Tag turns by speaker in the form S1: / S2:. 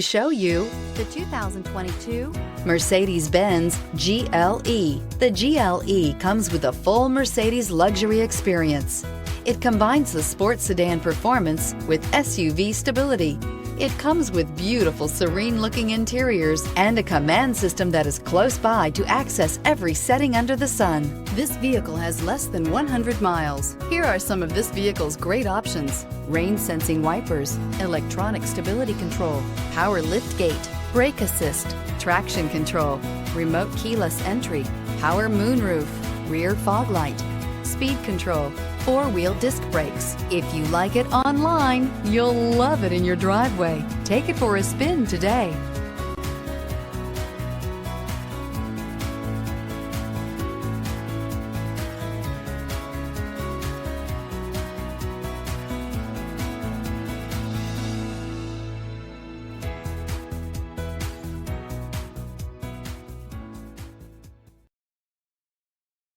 S1: Show you the 2022 Mercedes-Benz GLE. The GLE comes with a full Mercedes luxury experience. It combines the sports sedan performance with SUV stability. It comes with beautiful, serene-looking interiors and a command system that is close by to access every setting under the sun. This vehicle has less than 100 miles. Here are some of this vehicle's great options: rain-sensing wipers, electronic stability control, power liftgate, brake assist, traction control, remote keyless entry, power moonroof, rear fog light, speed control, four-wheel disc brakes. If you like it online, you'll love it in your driveway. Take it for a spin today.